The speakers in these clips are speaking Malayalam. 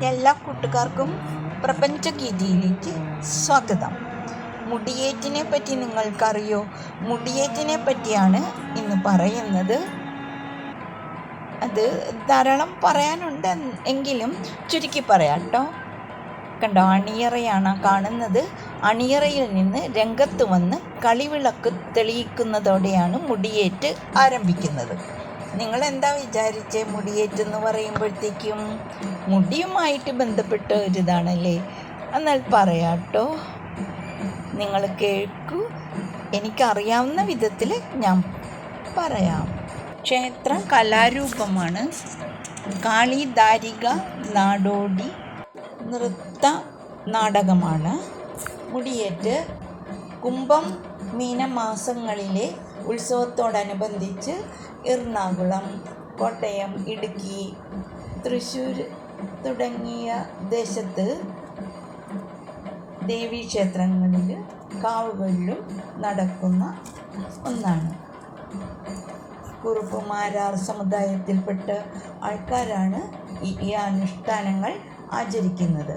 എല്ലാ കൂട്ടുകാർക്കും പ്രപഞ്ചഗീതിയിലേക്ക് സ്വാഗതം. മുടിയേറ്റിനെ പറ്റി നിങ്ങൾക്കറിയോ? മുടിയേറ്റിനെ പറ്റിയാണ് ഇന്ന് പറയുന്നത്. അത് ധാരാളം പറയാനുണ്ട്, എങ്കിലും ചുരുക്കി പറയാം കേട്ടോ. കണ്ടോ, അണിയറയാണ് കാണുന്നത്. അണിയറയിൽ നിന്ന് രംഗത്ത് വന്ന് കളിവിളക്ക് തെളിയിക്കുന്നതോടെയാണ് മുടിയേറ്റ് ആരംഭിക്കുന്നത്. നിങ്ങൾ എന്താ വിചാരിച്ചേ? മുടിയേറ്റെന്ന് പറയുമ്പോഴത്തേക്കും മുടിയുമായിട്ട് ബന്ധപ്പെട്ട ഒരിതാണല്ലേ. എന്നാൽ പറയാട്ടോ, നിങ്ങൾ കേൾക്കൂ. എനിക്കറിയാവുന്ന വിധത്തിൽ ഞാൻ പറയാം. ക്ഷേത്ര കലാരൂപമാണ് കാളി ദാരിക നാടോടി നൃത്ത നാടകമാണ് മുടിയേറ്റ്. കുംഭം മീനമാസങ്ങളിലെ ഉത്സവത്തോടനുബന്ധിച്ച് എറണാകുളം, കോട്ടയം, ഇടുക്കി, തൃശ്ശൂർ തുടങ്ങിയ ദേശത്ത് ദേവീക്ഷേത്രങ്ങളിൽ കാവുകളിലും നടക്കുന്ന ഒന്നാണ്. കുറുപ്പുമാരാർ സമുദായത്തിൽപ്പെട്ട ആൾക്കാരാണ് ഈ അനുഷ്ഠാനങ്ങൾ ആചരിക്കുന്നത്.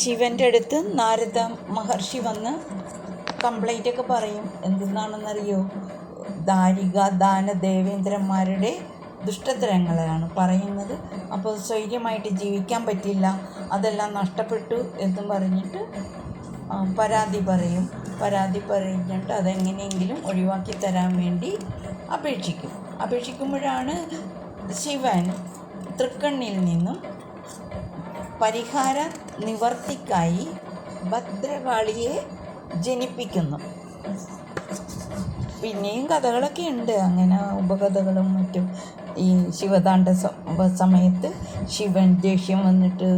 ശിവൻ്റെ അടുത്ത് നാരദ മഹർഷി വന്ന് കംപ്ലൈൻ്റൊക്കെ പറയും. എന്തെന്നാണെന്നറിയോ? ദാരിക ദാന ദേവേന്ദ്രന്മാരുടെ ദുഷ്ടത്തരങ്ങളാണ് പറയുന്നത്. അപ്പോൾ സ്വൈര്യമായിട്ട് ജീവിക്കാൻ പറ്റില്ല, അതെല്ലാം നഷ്ടപ്പെട്ടു എന്നും പറഞ്ഞിട്ട് പരാതി പറഞ്ഞിട്ട് അതെങ്ങനെയെങ്കിലും ഒഴിവാക്കി തരാൻ വേണ്ടി അപേക്ഷിക്കുമ്പോഴാണ് ശിവൻ തൃക്കണ്ണിൽ നിന്നും പരിഹാര നിവർത്തിക്കായി ഭദ്രകാളിയെ ജനിപ്പിക്കുന്നു. പിന്നെയും കഥകളൊക്കെ ഉണ്ട്, അങ്ങനെ ഉപകഥകളും മറ്റും. ഈ ശിവതാണ്ഡവ സമയത്ത് ശിവൻ ദേഷ്യം വന്നിട്ട്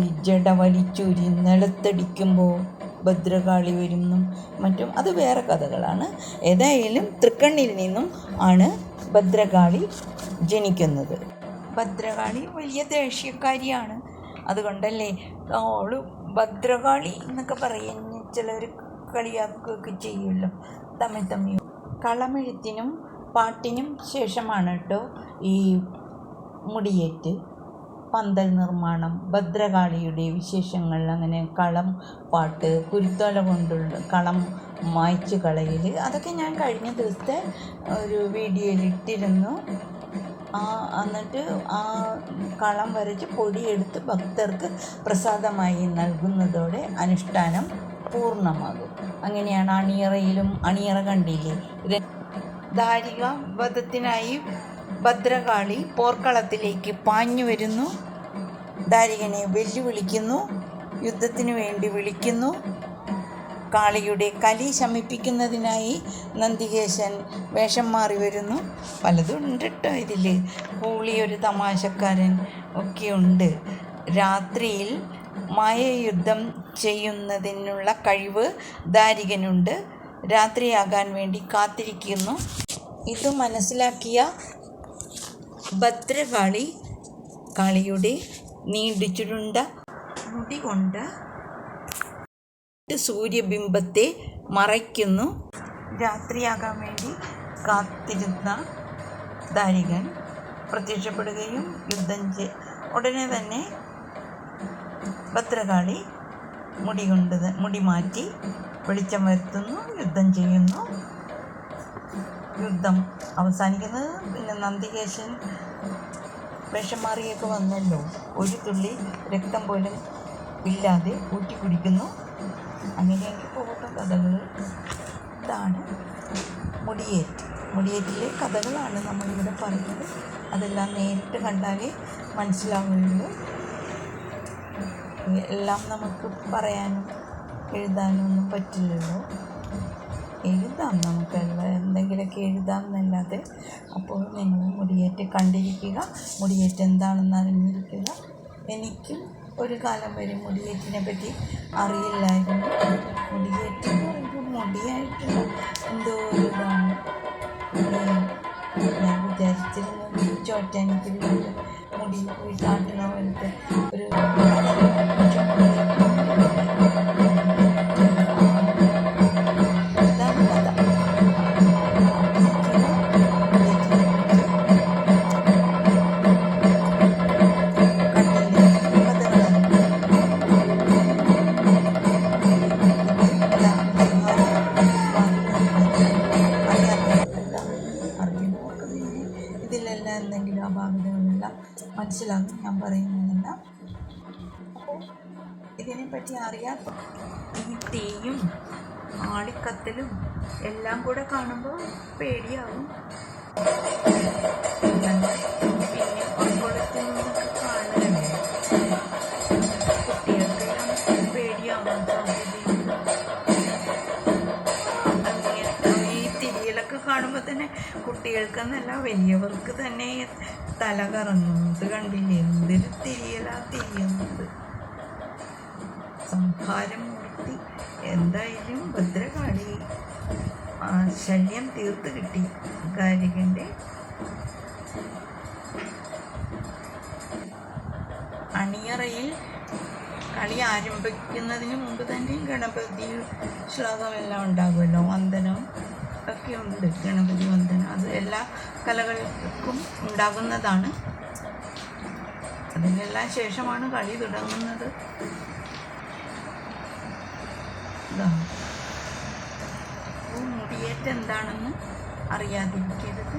ഈ ജട വലിച്ചൂരി നിലത്തടിക്കുമ്പോൾ ഭദ്രകാളി വരുന്നും മറ്റും, അത് വേറെ കഥകളാണ്. ഏതായാലും തൃക്കണ്ണിൽ നിന്നും ആണ് ഭദ്രകാളി ജനിക്കുന്നത്. ഭദ്രകാളി വലിയ ദേഷ്യക്കാരിയാണ്. അതുകൊണ്ടല്ലേ അവള് ഭദ്രകാളി എന്നൊക്കെ പറയുന്ന ചിലർ കളിയാക്കുകയൊക്കെ ചെയ്യുമല്ലോ തമ്മിൽ. കളമെഴുത്തിനും പാട്ടിനും ശേഷമാണ് കേട്ടോ ഈ മുടിയേറ്റ്. പന്തൽ നിർമ്മാണം, ഭദ്രകാളിയുടെ വിശേഷങ്ങൾ, അങ്ങനെ കളം പാട്ട്, കുരുത്തോല കൊണ്ടുള്ള കളം മായ്ച്ചു കളയൽ, അതൊക്കെ ഞാൻ കഴിഞ്ഞ ദിവസത്തെ ഒരു വീഡിയോയിൽ ഇട്ടിരുന്നു. എന്നിട്ട് ആ കളം വരച്ച് പൊടിയെടുത്ത് ഭക്തർക്ക് പ്രസാദമായി നൽകുന്നതോടെ അനുഷ്ഠാനം പൂർണ്ണമാകും. അങ്ങനെയാണ് അണിയറയിലും. അണിയറ കണ്ടില്ലേ? ദാരിക വധത്തിനായി ഭദ്രകാളി പോർക്കളത്തിലേക്ക് പാഞ്ഞു വരുന്നു. ദാരികനെ വെല്ലുവിളിക്കുന്നു, യുദ്ധത്തിനു വേണ്ടി വിളിക്കുന്നു. കാളിയുടെ കലി ശമിപ്പിക്കുന്നതിനായി നന്ദികേശൻ വേഷം മാറി വരുന്നു. പലതും ഉണ്ട് കേട്ടോ ഇതിൽ. കൂളിയൊരു തമാശക്കാരൻ ഒക്കെ ഉണ്ട്. രാത്രിയിൽ മായയുദ്ധം ചെയ്യുന്നതിനുള്ള കഴിവ് ദാരികനുണ്ട്. രാത്രിയാകാൻ വേണ്ടി കാത്തിരിക്കുന്നു. ഇത് മനസ്സിലാക്കിയ ഭദ്രകാളി കാളിയുടെ നീണ്ടു ചുരുണ്ട മുടി കൊണ്ട് സൂര്യബിംബത്തെ മറയ്ക്കുന്നു. രാത്രിയാകാൻ വേണ്ടി കാത്തിരുന്ന ദാരികൻ പ്രത്യക്ഷപ്പെടുകയും ഉടനെ തന്നെ ഭദ്രകാളി മുടി മാറ്റി വെളിച്ചം വരുത്തുന്നു, യുദ്ധം ചെയ്യുന്നു. യുദ്ധം അവസാനിക്കുന്നത് പിന്നെ നന്ദികേശൻ വേഷം മാറിയൊക്കെ വന്നല്ലോ, ഒരു തുള്ളി രക്തം പോലും ഇല്ലാതെ ഊറ്റി കുടിക്കുന്നു. അങ്ങനെയൊക്കെ പോകുന്ന കഥകൾ. ഇതാണ് മുടിയേറ്റിലെ കഥകളാണ് നമ്മളിവിടെ പറയുന്നത്. അതെല്ലാം നേരിട്ട് കണ്ടാലേ മനസ്സിലാവുകയുള്ളൂ. എല്ലാം നമുക്ക് പറയാനും എഴുതാനും ഒന്നും പറ്റില്ലല്ലോ. എഴുതാം, നമുക്കെല്ലാം എന്തെങ്കിലുമൊക്കെ എഴുതാം എന്നല്ലാതെ. അപ്പോൾ നിങ്ങൾ മുടിയേറ്റ് കണ്ടിരിക്കുക, മുടിയേറ്റ് എന്താണെന്ന് അറിഞ്ഞിരിക്കുക. എനിക്കും ഒരു കാലം വരെ മുടിയേറ്റിനെ പറ്റി അറിയില്ലായിരുന്നു. മുടിയേറ്റ് എന്ന് പറയുമ്പോൾ മുടിയായിട്ടുള്ള എന്തോ ഒരു ഇതാണ്. ഞാൻ വിചാരിച്ചിരുന്നത് ചോറ്റാനിക്കൽ മുടി പോയി കാട്ടണ പോലത്തെ ഒരു മനസ്സിലാകും ഞാൻ പറയുന്നതെല്ലാം. അപ്പോൾ ഇതിനെപ്പറ്റി അറിയാത്ത ഈ തീയും ആളിക്കത്തലും എല്ലാം കൂടെ കാണുമ്പോൾ പേടിയാവും. പിന്നെ ഉൾക്കൊള്ളത്തിൽ നിന്നൊക്കെ കാണുകയല്ലേ, കുട്ടികൾക്കെല്ലാം പേടിയാവാൻ സാധ്യതയുണ്ട്. അങ്ങനെ ഈ തിരിയലൊക്കെ കാണുമ്പോൾ തന്നെ കുട്ടികൾക്കെന്നല്ല വലിയവർക്ക് തന്നെ തല കറങ്ങുന്നത് കണ്ടില്ലേ? എന്തൊരു തിരിയലാ തിരിയുന്നത്. സംഹാരമൂർത്തി എന്തായാലും ഭദ്രകാളി ശല്യം തീർത്ത് കിട്ടി ഗാരികൻ്റെ. അണിയറയിൽ കളി ആരംഭിക്കുന്നതിന് മുമ്പ് തന്നെ ഗണപതി ശ്ലോകമെല്ലാം ഉണ്ടാകുമല്ലോ, വന്ദനം ഒക്കെ ഉണ്ട്. ഗണപതി വന്ദനം അത് എല്ലാ കലകൾക്കും ഉണ്ടാകുന്നതാണ്. അതിനെല്ലാം ശേഷമാണ് കളി തുടങ്ങുന്നത്. മുടിയേറ്റ് എന്താണെന്ന് അറിയാതിരിക്കരുത്.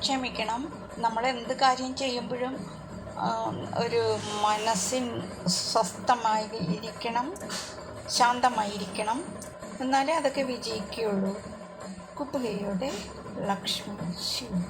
ക്ഷമിക്കണം, നമ്മൾ എന്ത് കാര്യം ചെയ്യുമ്പോഴും ഒരു മനസ്സിൻ സ്വസ്ഥമായിരിക്കണം, ശാന്തമായിരിക്കണം. എന്നാലേ അതൊക്കെ വിജയിക്കുകയുള്ളൂ. കുപ്പുകയോടെ ലക്ഷ്മി ശിവ.